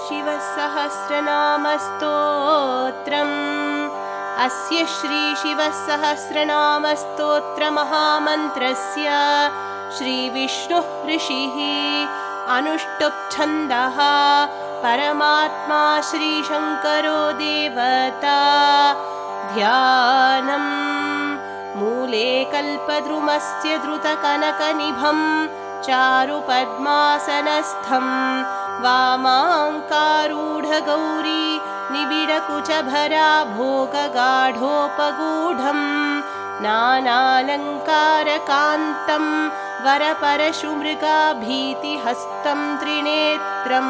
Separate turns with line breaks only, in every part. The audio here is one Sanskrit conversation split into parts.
शिवसहस्रनामस्तोत्रम् अस्य श्रीशिवसहस्रनामस्तोत्रमहामन्त्रस्य श्रीविष्णुः ऋषिः अनुष्टुप् छन्दः परमात्मा श्रीशङ्करो देवता ध्यानम् मूले कल्पद्रुमस्य द्रुतकनकनिभं चारुपद्मासनस्थं वामाङ्कारूढगौरी निबिडकुचभरा भोगगाढोपगूढं नानालङ्कारकान्तं वरपरशुमृगाभीतिहस्तं त्रिनेत्रं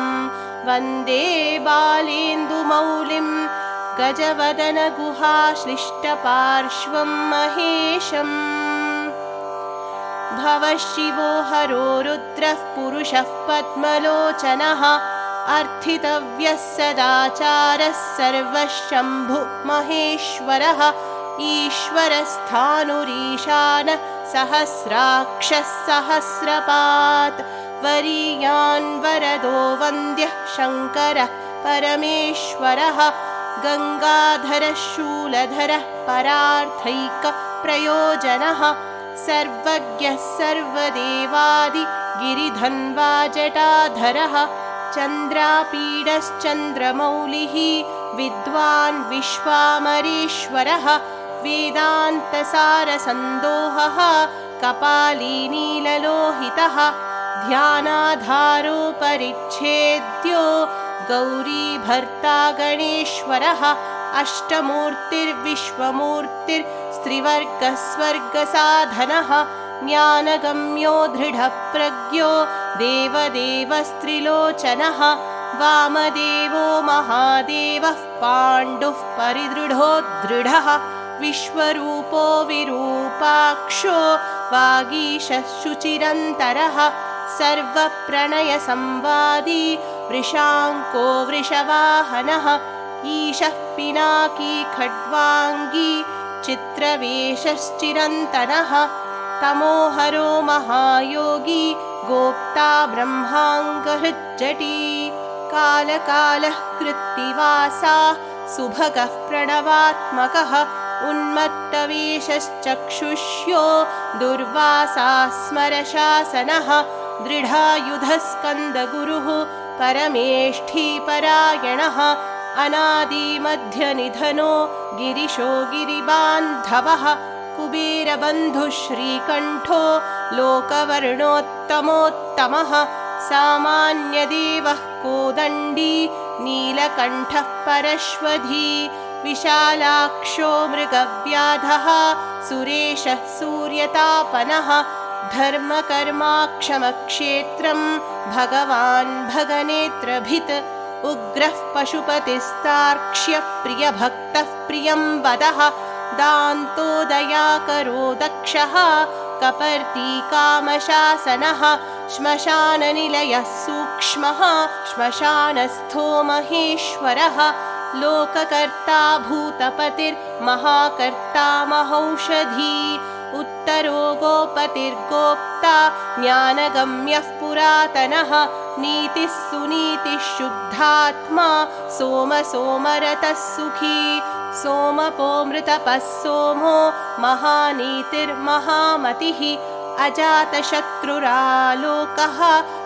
वन्दे बालेन्दुमौलिं गजवदनगुहाश्लिष्टपार्श्वं महेशम् भवः शिवो हरो रुद्रः पुरुषः पद्मलोचनः अर्थितव्यः सदाचारः सर्वः शम्भु महेश्वरः ईश्वरस्थाणुरीशानः सहस्राक्षः सहस्रपात् वरीयान् वरदो वन्द्यः शङ्करः परमेश्वरः गङ्गाधरः शूलधरः परार्थैकप्रयोजनः सर्वज्ञः सर्वदेवादिगिरिधन्वा जटाधरः चन्द्रापीडश्चन्द्रमौलिः विद्वान् विश्वामरेश्वरः वेदान्तसारसन्दोहः कपालीनीललोहितः ध्यानाधारो परिच्छेद्यो गौरीभर्ता गणेश्वरः अष्टमूर्तिर्विश्वमूर्तिस्त्रिवर्गस्वर्गसाधनः ज्ञानगम्यो दृढप्रज्ञो देवदेवस्त्रिलोचनः वामदेवो महादेवः पाण्डुः परिदृढो दृढः विश्वरूपो विरूपाक्षो वागीशः शुचिरन्तरः सर्वप्रणयसंवादी वृषाङ्को वृषवाहनः ईशः पिनाकी खड्वाङ्गी चित्रवेशश्चिरन्तनः तमोहरो महायोगी गोप्ता ब्रह्माङ्गहृज्जटी कालकालः कृत्तिवासा सुभगः प्रणवात्मकः उन्मत्तवेशश्चक्षुष्यो दुर्वासा स्मरशासनः दृढायुधस्कन्दगुरुः परमेष्ठीपरायणः अनादिमध्यनिधनो गिरिशो गिरिबान्धवः कुबेरबन्धुः श्रीकण्ठो लोकवर्णोत्तमोत्तमः सामान्यदेवः कोदण्डी नीलकण्ठः परश्वधी विशालाक्षो मृगव्याधः सुरेशः सूर्यतापनः धर्मकर्माक्षमक्षेत्रं भगवान् भगनेत्रभित् उग्रः पशुपतिस्तार्क्ष्यप्रियभक्तः प्रियं वदः दान्तो दयाकरो दक्षः कपर्दी कामशासनः श्मशाननिलयः सूक्ष्मः श्मशानस्थो महेश्वरः लोककर्ता भूतपतिर्महाकर्ता महौषधी उत्तरो गोपतिर्गोप्ता ज्ञानगम्यः पुरातनः नीतिः सुनीतिः शुद्धात्मा सोमरतः सुखी सोमपोमृतपः सोमो महानीतिर्महामतिः अजातशत्रुरालोकः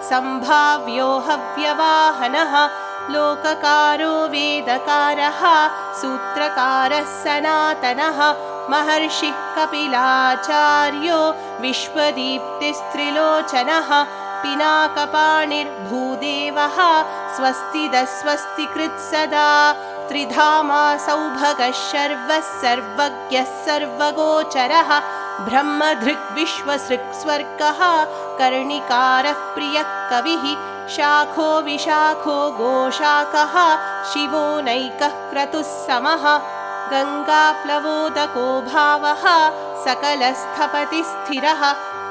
सम्भाव्यो हव्यवाहनः लोककारो वेदकारः सूत्रकारः सनातनः महर्षिः कपिलाचार्यो विश्वदीप्तिस्त्रिलोचनः पिनाकपाणिर्भूदेवः स्वस्तिदस्वस्तिकृत् सदा त्रिधामा सौभगः शर्वः सर्वज्ञः सर्वगोचरः ब्रह्मधृग्विश्वसृक् स्वर्गः कर्णिकारः प्रियः कविः शाखो विशाखो गोशाखः शिवो नैकः क्रतुः समः गङ्गाप्लवोदको भावः सकलस्थपतिस्थिरः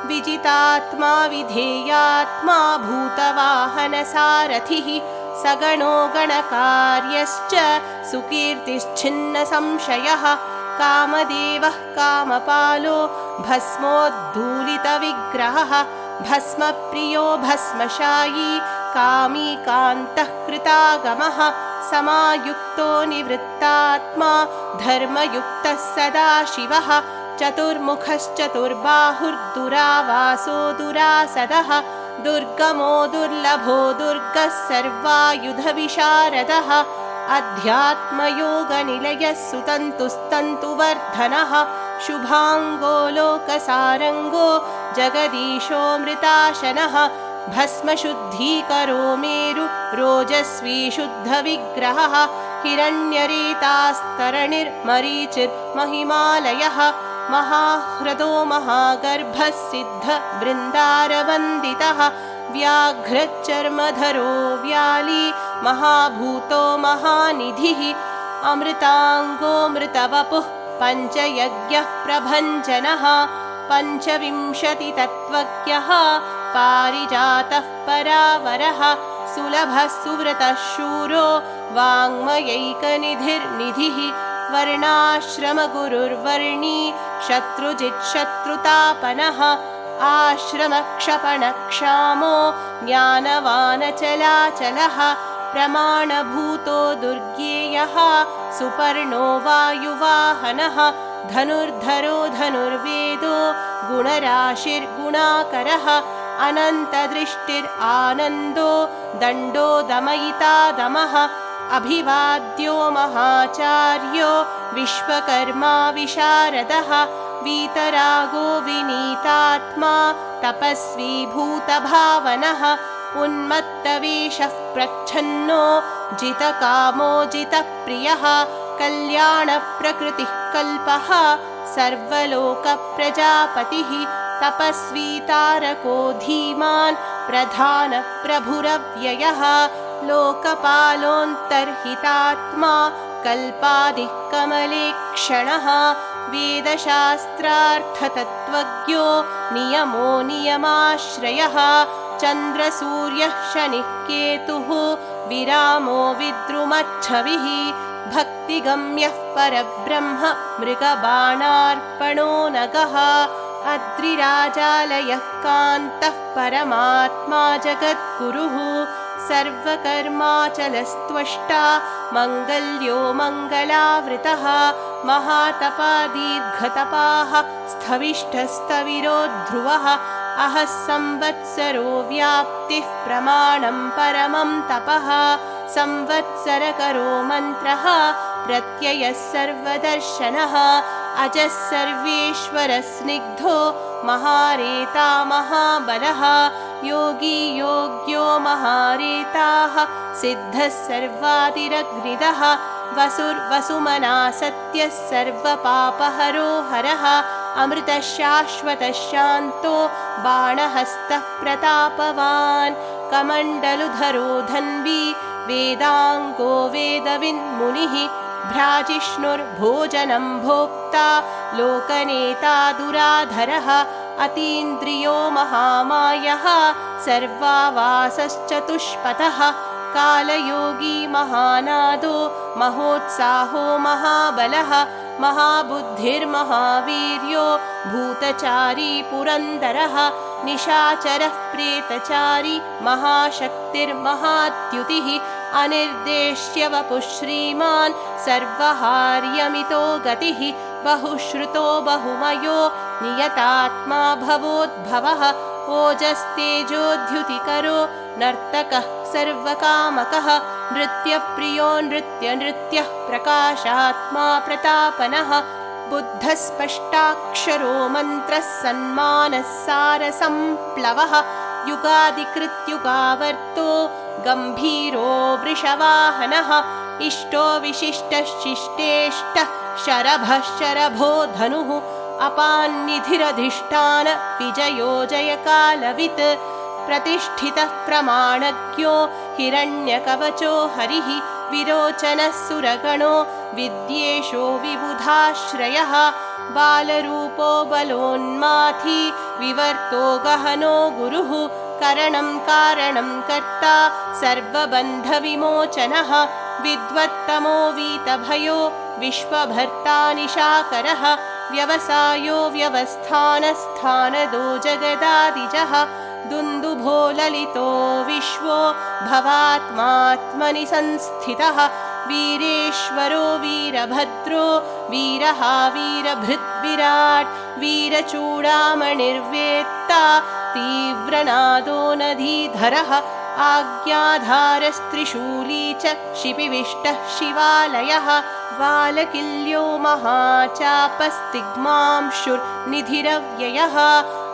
विजितात्मा विधेयात्मा भूतवाहनसारथिः सगणो गणकार्यश्च सुकीर्तिश्छिन्नसंशयः कामदेवः कामपालो भस्मोद्धूलितविग्रहः भस्मप्रियो भस्मशायी कामी कान्तः कृतागमः समायुक्तो निवृत्तात्मा धर्मयुक्तः सदाशिवः चतुर्मुखश्चतुर्बाहुर्दुरावासो दुरासदः दुर्गमो दुर्लभो दुर्गः सर्वायुधविशारदः अध्यात्मयोगनिलयः सुतन्तुस्तन्तुवर्धनः शुभाङ्गो लोकसारङ्गो जगदीशोऽमृताशनः भस्मशुद्धीकरो मेरु रोजस्वी शुद्धविग्रहः हिरण्यरेतास्तरणिर्मरीचिर्महिमालयः महाह्रदो महागर्भः सिद्धबृन्दारवन्दितः व्याघ्रचर्मधरो व्याली महाभूतो महानिधिः अमृताङ्गोऽमृतवपुः पञ्चयज्ञः प्रभञ्जनः पञ्चविंशतितत्त्वज्ञः पारिजातः परावरः सुलभः सुव्रतः शूरो वाङ्मयैकनिधिर्निधिः वर्णाश्रमगुरुर्वर्णी शत्रुजित्शत्रुतापनः आश्रमक्षपणक्षामो ज्ञानवानचलाचलः प्रमाणभूतो दुर्गेयः सुपर्णो वायुवाहनः धनुर्धरो धनुर्वेदो गुणराशिर्गुणाकरः अनन्तदृष्टिरानन्दो दण्डो दमयिता दमः अभिवाद्यो महाचार्यो विश्वकर्मा विशारदः वीतरागो विनीतात्मा तपस्वी भूतभावनः उन्मत्तवेषः प्रच्छन्नो जितकामो जितप्रियः कल्याणप्रकृतिः कल्पः सर्वलोकप्रजापतिः तपस्वी तारको धीमान् प्रधानप्रभुरव्ययः लोकपालोऽन्तर्हितात्मा कल्पादिः कमलेक्षणः वेदशास्त्रार्थतत्त्वज्ञो नियमो नियमाश्रयः चन्द्रसूर्यः शनिः केतुः विरामो विद्रुमच्छविः भक्तिगम्यः परब्रह्म मृगबाणार्पणो नगः अद्रिराजालयः कान्तः परमात्मा जगद्गुरुः सर्वकर्माचलस्त्वष्टा मङ्गल्यो मङ्गलावृतः महातपा दीर्घतपाः स्थविष्ठस्तविरो ध्रुवः अहः संवत्सरो व्याप्तिः प्रमाणं परमं तपः संवत्सरकरो मन्त्रः प्रत्ययः सर्वदर्शनः अजः सर्वेश्वरः स्निग्धो महारेता महाबलः योगी योग्यो महारेताः सिद्धः सर्वातिरग्निदः वसुर्वसुमना सत्यः सर्वपापहरो हरः अमृतः शाश्वतः शान्तो बाणहस्तः प्रतापवान् कमण्डलुधरो धन्वी वेदाङ्गो वेदविन्मुनिः भ्राजिष्णुर्भोजनं भोक्ता लोकनेता दुराधरः अतीन्द्रियो महामायः सर्वावासश्चतुष्पथः कालयोगी महानादो महोत्साहो महाबलः महाबुद्धिर्महावीर्यो भूतचारी पुरन्दरः निशाचरः प्रेतचारी महाशक्तिर्महाद्युतिः अनिर्देश्य वपुः श्रीमान् सर्वहार्यमितो गतिः बहुश्रुतो बहुमयो नियतात्मा भवोद्भवः ओजस्तेजोद्युतिकरो नर्तकः सर्वकामकः नृत्यप्रियो नृत्यः प्रकाशात्मा प्रतापनः बुद्धः स्पष्टाक्षरो मन्त्रः सन्मानः सारसंप्लवः युगादिकृत्युगावर्तो गम्भीरो वृषवाहनः इष्टो विशिष्टः शिष्टेष्टः शरभः शरभो धनुः अपान्निधिरधिष्ठान विजयो जयकालवित् प्रतिष्ठितः प्रमाणज्ञो हिरण्यकवचो हरिः विरोचनः सुरगणो विद्येशो विबुधाश्रयः बालरूपो बलोन्माथी विवर्तो गहनो गुरुः करणं कारणं कर्ता सर्वबन्धविमोचनः विद्वत्तमो वीतभयो विश्वभर्ता निशाकरः व्यवसायो व्यवस्थानस्थानदो जगदादिजः दुन्दुभो ललितो विश्वो भवात्मात्मनि संस्थितः वीरेश्वरो वीरभद्रो वीरः वीरभृद्विराट् वीरचूडामणिर्वेत्ता तीव्रनादो नदीधरः आज्ञाधारस्त्रिशूली च शिपिविष्टः शिवालयः वालकिल्यो महाचापस्तिग्मांशुर्निधिरव्ययः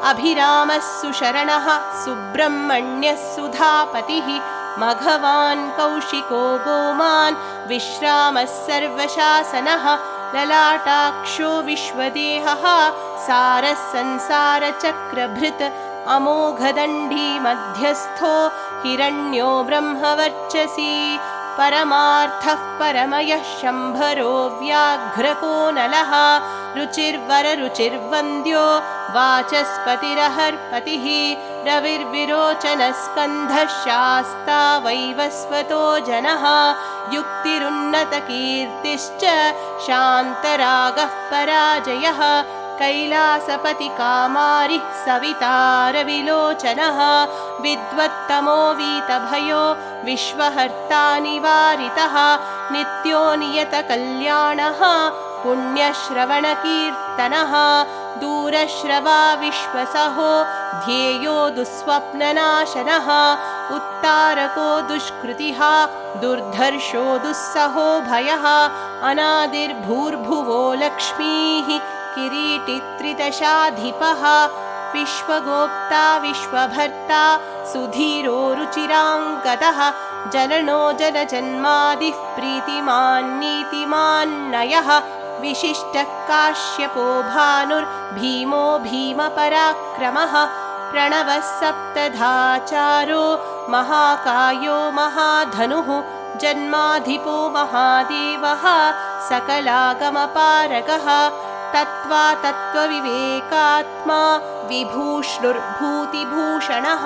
अभिरामः सुशरणः सुब्रह्मण्यः सुधापतिः मघवान् कौशिको गोमान् विश्रामः सर्वशासनः ललाटाक्षो विश्वदेहः सारः संसारचक्रभृत् अमोघदण्डी मध्यस्थो हिरण्यो ब्रह्मवर्चसी परमार्थः परमयः शम्भरो व्याघ्रकोनलः रुचिर्वररुचिर्वन्द्यो वाचस्पतिरहर्पतिः रविर्विरोचनस्कन्धः शास्ता वैवस्वतो जनः युक्तिरुन्नतकीर्तिश्च शान्तरागः पराजयः कैलासपतिकामारिः सवितारविलोचनः विद्वत्तमो वीतभयो विश्वहर्ता निवारितः नित्यो नियतकल्याणः पुण्यश्रवणकीर्तनः दूरश्रवा विश्वसहो ध्येयो दुःस्वप्ननाशनः उत्तारको दुष्कृतिः दुर्धर्षो दुःसहो भयः अनादिर्भूर्भुवो लक्ष्मीः किरीटित्रिदशाधिपः विश्वगोप्ता विश्वभर्ता सुधीरो रुचिराङ्गतः जननो जनजन्मादिः प्रीतिमान् नीतिमान्नयः विशिष्टः काश्यपो भानुर्भीमो भीमपराक्रमः प्रणवः सप्तधाचारो महाकायो महाधनुः जन्माधिपो महादेवः सकलागमपारगः तत्त्वातत्त्वविवेकात्मा विभूष्णुर्भूतिभूषणः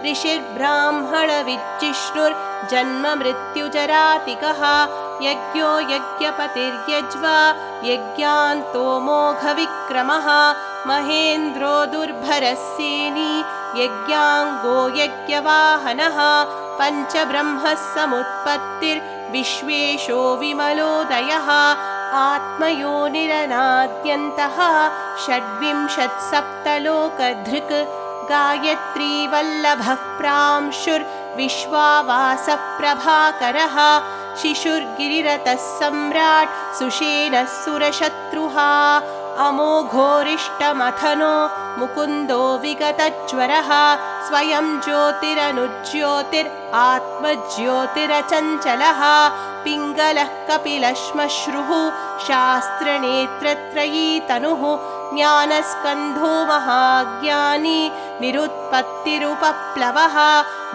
ऋषिर्ब्राह्मणविज्जिष्णुर्जन्ममृत्युजरातिकः यज्ञो यज्ञपतिर्यज्वा यज्ञान्तो मोघविक्रमः महेन्द्रो दुर्भरसेनी यज्ञाङ्गो यज्ञवाहनः पञ्चब्रह्मः समुत्पत्तिर्विश्वेशो विमलोदयः आत्मयोनिरनाद्यन्तः षड्विंशत्सप्तलोकधृक् गायत्रीवल्लभः प्रांशुर्विश्वावासः प्रभाकरः शिशुर्गिरिरतः सम्राट् सुषेणः सुरशत्रुः अमोघोरिष्टमथनो मुकुन्दो विगतज्वरः स्वयं ज्योतिरनुज्योतिरात्मज्योतिरचञ्चलः पिङ्गलः कपिलश्मश्रुः शास्त्रनेत्रत्रयी तनुः ज्ञानस्कन्धो महाज्ञानी निरुत्पत्तिरुपप्लवः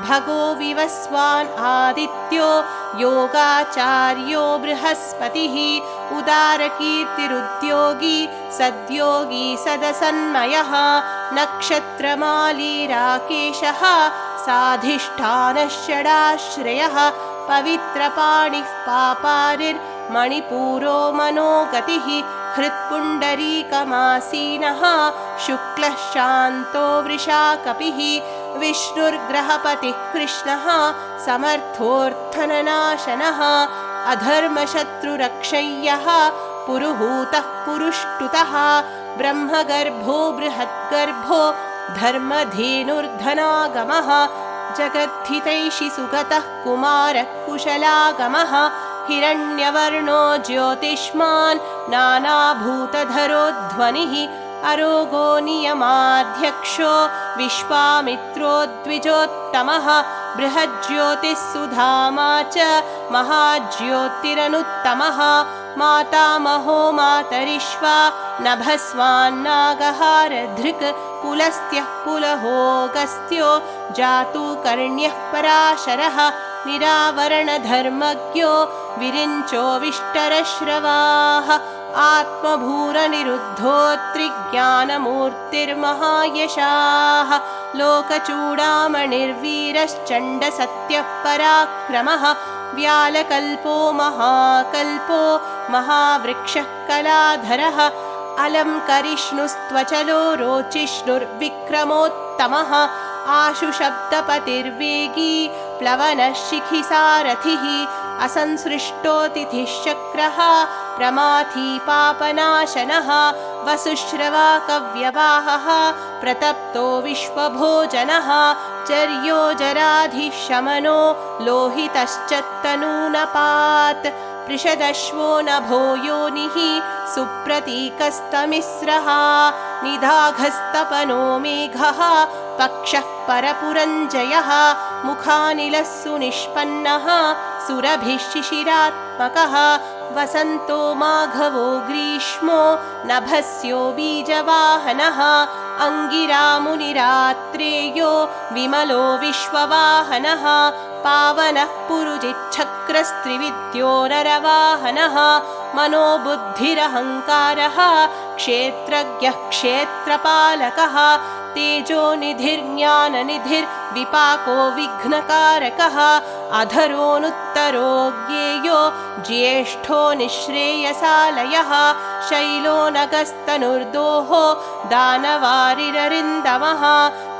भगो विवस्वान् आदित्यो योगाचार्यो बृहस्पतिः उदारकीर्तिरुद्योगी सद्योगी सदसन्मयः नक्षत्रमाली राकेशः साधिष्ठानः षडाश्रयः पवित्रपाणिः पापारिर्मणिपूरो मनोगतिः हृत्पुण्डरीकमासीनः शुक्लः शान्तो वृषाकपिः विष्णुर्ग्रहपतिः कृष्णः समर्थोऽर्थननाशनः अधर्मशत्रुरक्षय्यः पुरुहूतः पुरुष्टुतः ब्रह्मगर्भो बृहद्गर्भो धर्मधेनुर्धनागमः जगद्धितैषि सुगतः कुमारः कुशलागमः हिरण्यवर्णो ज्योतिष्मान् नानाभूतधरो ध्वनिः अरोगो नियमाध्यक्षो विश्वामित्रो द्विजोत्तमः बृहज्योतिः सुधामा च महाज्योतिरनुत्तमः मातामहो मातरिश्वा नभस्वान्नागहारधृक् पुलस्त्यः पुलहोगस्त्यो जातुकर्ण्यः पराशरः निरावरणधर्मज्ञो विरिञ्चो विष्टरश्रवाः आत्मभूरनिरुद्धोऽत्रिज्ञानमूर्तिर्महायशाः लोकचूडामणिर्वीरश्चण्डसत्यः पराक्रमः व्यालकल्पो महाकल्पो महावृक्षः कलाधरः अलङ्करिष्णुस्त्वचलो रोचिष्णुर्विक्रमोत्तमः आशुशब्दपतिर्वेगी प्लवनः शिखिसारथिः असंसृष्टोतिथिश्चक्रः प्रमाथी पापनाशनः वसुश्रवाकव्यवाहः प्रतप्तो विश्वभोजनः चर्यो जराधिशमनो लोहितश्च तनूनपात् पृषदश्वो नभो योनिः सुप्रतीकस्तमिस्रः निधाघस्तपनो मेघः पक्षः परपुरञ्जयः मुखानिलः सुनिष्पन्नः सुरभिः शिशिरात्मकः वसन्तो माघवो ग्रीष्मो नभस्यो बीजवाहनः अङ्गिरामुनिरात्रेयो विमलो विश्ववाहनः पावनः पुरुजिच्छक्रस्त्रिविद्यो नरवाहनः मनोबुद्धिरहङ्कारः क्षेत्रज्ञः क्षेत्रपालकः तेजोनिधिर्ज्ञाननिधिर्विपाको विघ्नकारकः अधरोऽनुत्तरो ज्ञेयो ज्येष्ठो निःश्रेयसालयः शैलो नगस्तनुर्दोहो दानवारिररिन्दमः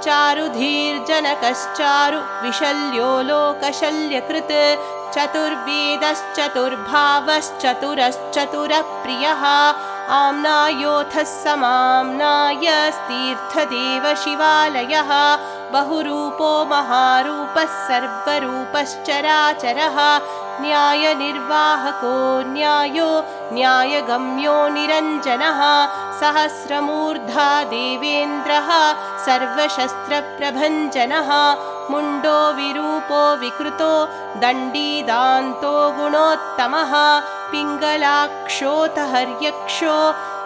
चारुधीर्जनकश्चारु विशल्यो लोकशल्यकृत् चतुर्वेदश्चतुर्भावश्चतुरश्चतुरप्रियः आम्नायोऽथः समाम्नायस्तीर्थदेव शिवालयः बहुरूपो महारूपः सर्वरूपश्चराचरः न्यायनिर्वाहको न्यायो न्यायगम्यो निरञ्जनः सहस्रमूर्धा देवेन्द्रः सर्वशस्त्रप्रभञ्जनः मुण्डो विरूपो विकृतो दण्डी दान्तो गुणोत्तमः पिङ्गलाक्षोऽतहर्यक्षो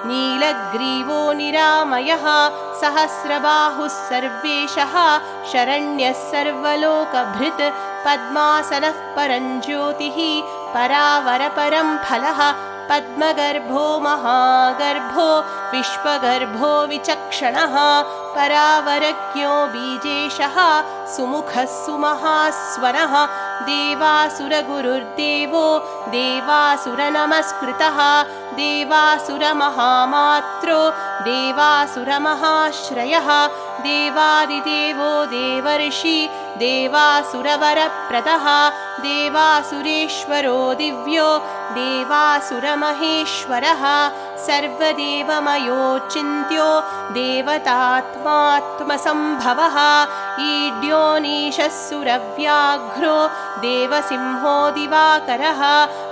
नीलग्रीवो निरामयः सहस्रबाहुः सर्वेशः शरण्यः सर्वलोकभृत् पद्मासनः परञ्ज्योतिः परावरपरं फलः पद्मगर्भो महागर्भो विश्वगर्भो विचक्षणः परावरज्ञो बीजेशः सुमुखः सुमहास्वनः देवासुरगुरुर्देवो देवासुरनमस्कृतः देवासुरमहामात्रो देवासुरमहाश्रयः देवादिदेवो देवर्षि देवासुरवरप्रदः देवासुरेश्वरो दिव्यो देवासुरमहेश्वरः सर्वदेवमयोचिन्त्यो देवतात्मात्मसम्भवः ईड्योनीशः सुरव्याघ्रो देवसिंहो दिवाकरः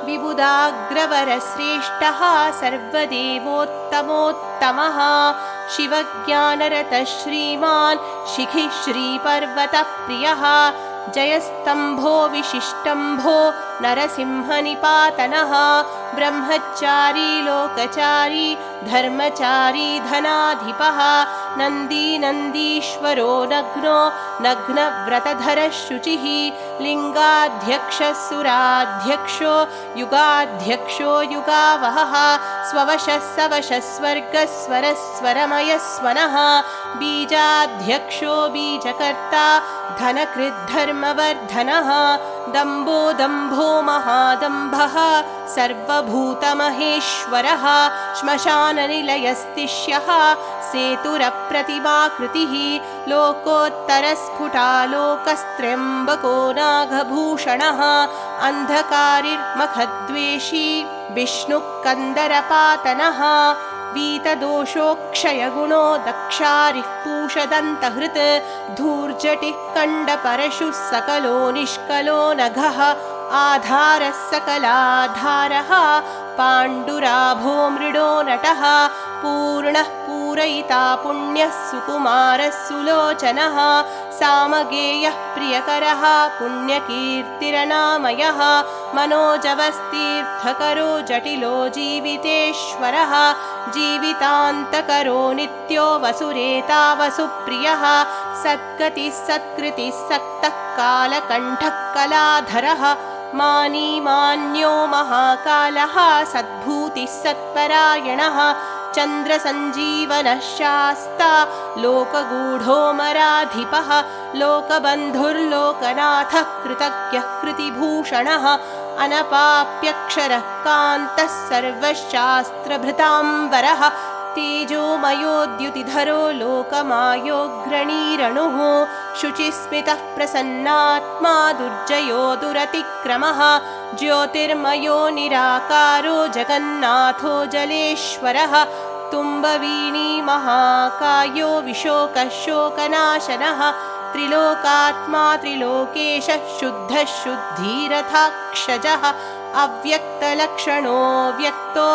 विबुधाग्रवरश्रेष्ठः सर्वदेवोत्तमोत्तमः शिवज्ञानरतः श्रीमान् शिखिः श्रीपर्वतप्रियः जयस्तम्भो विशिष्टम्भो नरसिंहनिपातनः ब्रह्मचारी लोकचारी धर्मचारी धनाधिपः नन्दी नन्दीश्वरो नग्नो नग्नव्रतधरः शुचिः लिङ्गाध्यक्षः सुराध्यक्षो युगाध्यक्षो युगावहः स्ववशः सवशः स्वर्गस्वरस्वरमयस्वनः बीजाध्यक्षो बीजकर्ता धनकृद्धर्मवर्धनः दम्भो दम्भो महादम्भः सर्वभूतमहेश्वरः श्मशाननिलयस्तिष्यः सेतुरप्रतिमाकृतिः लोकोत्तरस्फुटालोकस्त्र्यम्बको नागभूषणः अन्धकारिर्मखद्वेषी विष्णुकन्दरपातनः वीतदोषोक्षयगुणो दक्षारिः पूषदन्तहृत् धूर्जटिः कण्डपरशुः सकलो निष्कलो नघः आधारः सकलाधारः पाण्डुराभो मृडो नटः पूर्णः पूरयिता पुण्यः सुकुमारः सुलोचनः सामगेयः प्रियकरः पुण्यकीर्तिरनामयः मनोजवस्तीर्थकरो जटिलो जीवितेश्वरः जीवितान्तकरो नित्यो वसुरेता वसुप्रियः सद्गतिः सत्कृतिः सक्तः कालकण्ठः कलाधरः मानी मान्यो महाकालः सद्भूतिः सत्परायणः चन्द्रसञ्जीवनः शास्ता लोकगूढोऽमराधिपः लोकबन्धुर्लोकनाथः कृतज्ञः कृतिभूषणः अनपाप्यक्षरः कान्तः सर्वशास्त्रभृताम्बरः तेजोमयोद्युतिधरो लोकमायोग्रणीरणुः शुचिस्मितः प्रसन्नात्मा दुर्जयो दुरतिक्रमः ज्योतिर्मयो निराकारो जगन्नाथो जलेश्वरः तुम्बवीणी महाकायो विशोकः शोकनाशनः त्रिलोकात्मा त्रिलोकेशः शुद्धः शुद्धीरथाक्षजः अव्यक्तलक्षणो व्यक्तो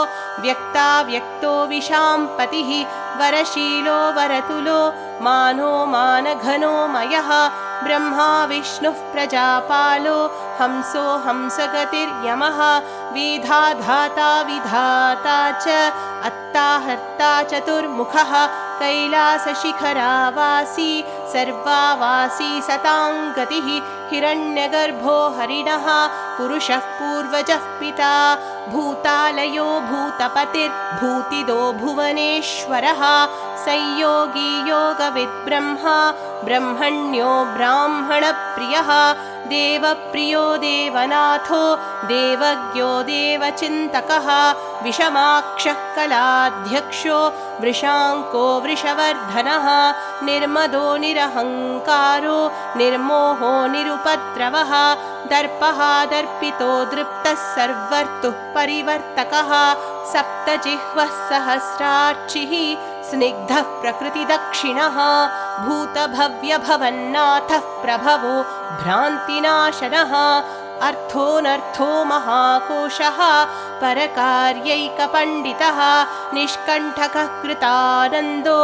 व्यक्ताव्यक्तो विशाम्पतिः वरशीलो वरतुलो मानो मानघनो मयः ब्रह्मा विष्णुः प्रजापालो हंसो हंसगतिर्यमः विधाधाता विधाता च अत्ता हर्ता चतुर्मुखः कैलासशिखरावासी सर्वावासी सताङ्गतिः हिरण्यगर्भो हरिणः पुरुषः पूर्वजः पिता भूतालयो भूतपतिर्भूतिदो भुवनेश्वरः संयोगी योगविद्ब्रह्मा ब्रह्मण्यो ब्राह्मणप्रियः देवप्रियो देवनाथो देवज्ञो देवचिन्तकः विषमाक्षः कलाध्यक्षो वृषाङ्को वृषवर्धनः निर्मदो निरहङ्कारो निर्मोहो निरुपद्रवः दर्पः दर्पितो दृप्तः सर्वर्तुः परिवर्तकः सप्तजिह्वः सहस्रार्चिः स्निग्धः प्रकृतिदक्षिणः भूतभव्यभवन्नाथः प्रभवो भ्रान्तिनाशनः अर्थोऽनर्थो महाकोशः परकार्यैकपण्डितः निष्कण्ठकः कृतानन्दो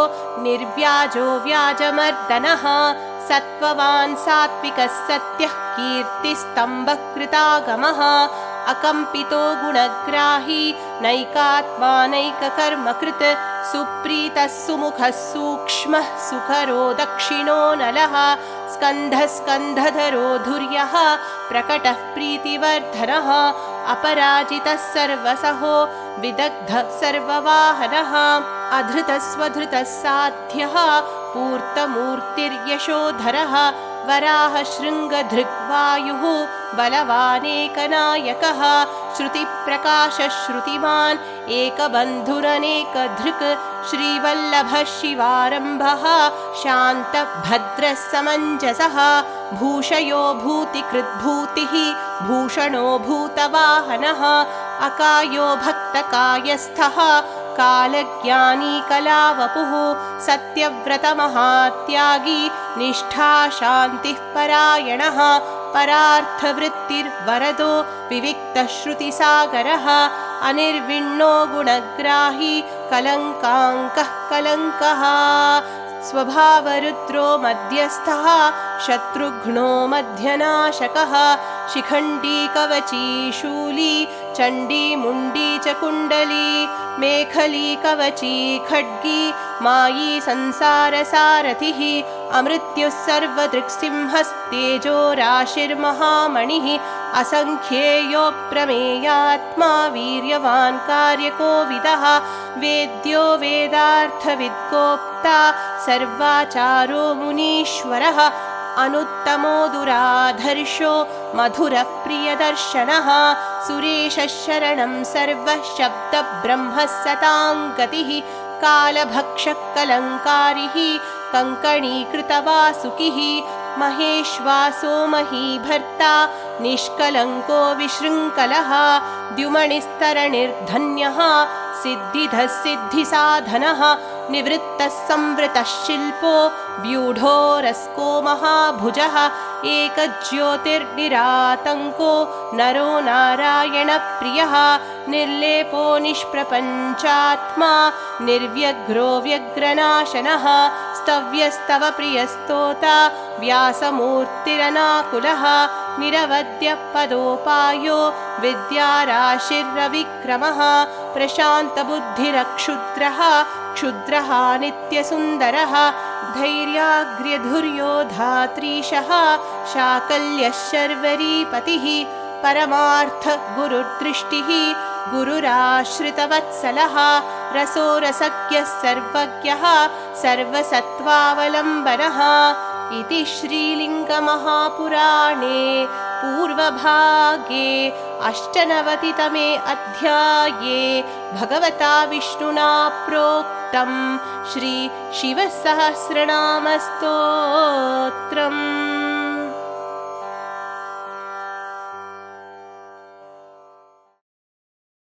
निर्व्याजो व्याजमर्दनः सत्त्ववान् सात्विकः सत्यः कीर्तिस्तम्भकृतागमः अकम्पितो गुणग्राही नैकात्मानैककर्मकृत् सुप्रीतः सुमुखः सूक्ष्मः सुकरो दक्षिणो नलः स्कन्धः स्कन्धधरो धुर्यः प्रकटः प्रीतिवर्धनः अपराजितः सर्वसहो विदग्धः सर्ववाहनः अधृतः स्वधृतः साध्यः पूर्तमूर्तिर्यशोधरः वराह शृङ्गधृग्वायुः बलवानेकनायकः श्रुतिप्रकाशः श्रुतिमान् एकबन्धुरनेकधृक् श्रीवल्लभः शिवारम्भः शान्तभद्रः समञ्जसः भूषयो भूतिकृद्भूतिः भूषणो भूतवाहनः अकायो भक्तकायस्थः कालज्ञानी कलावपुः सत्यव्रतमहात्यागी निष्ठा शान्तिः परायणः परार्थवृत्तिर्वरदो विविक्तश्रुतिसागरः अनिर्विण्णो गुणग्राही कलङ्काङ्कः कलङ्कः स्वभावरुद्रो मध्यस्थः शत्रुघ्नो मध्यनाशकः शिखण्डी कवची शूली चण्डी मुण्डी च कुण्डली मेखली कवची खड्गी मायी संसारसारथिः अमृत्युः सर्वदृक्सिंहस्तेजो राशिर्महामणिः असङ्ख्येयोऽप्रमेयात्मा वीर्यवान् कार्यकोविदः वेद्यो वेदार्थविद्गोप्ता सर्वाचारो मुनीश्वरः अनुत्तमो दुराधर्षो मधुरः प्रियदर्शनः सुरेशः शरणं सर्वः शब्दब्रह्मः सताङ्गतिः कालभक्षः कलङ्कारिः कङ्कणीकृतवासुकिः महेश्वासो महीभर्ता निष्कलङ्को विशृङ्खलः द्युमणिस्तरणिर्धन्यः सिद्धिधः सिद्धिसाधनः निवृत्तः संवृतः शिल्पो व्यूढो रस्को महाभुजः एकज्योतिर्निरातङ्को नरो नारायणप्रियः निर्लेपो निष्प्रपञ्चात्मा निर्व्यग्रो व्यग्रनाशनः स्तव्यस्तव प्रियस्तोता व्यासमूर्तिरनाकुलः निरवद्यपदोपायो विद्याराशिर्रविक्रमः प्रशान्तबुद्धिरक्षुद्रः क्षुद्रः नित्यसुन्दरः धैर्याग्र्यधुर्यो धात्रीशः शाकल्यः शर्वरीपतिः परमार्थ गुरुर्दृष्टिः गुरुराश्रितवत्सलः रसोरसज्ञः सर्वज्ञः सर्वसत्त्वावलम्बनः इति श्रीलिङ्गमहापुराणे पूर्वभागे अष्टनवतितमे अध्याये भगवता विष्णुना प्रोक्तं श्री शिवसहस्रनामस्तोत्रम्।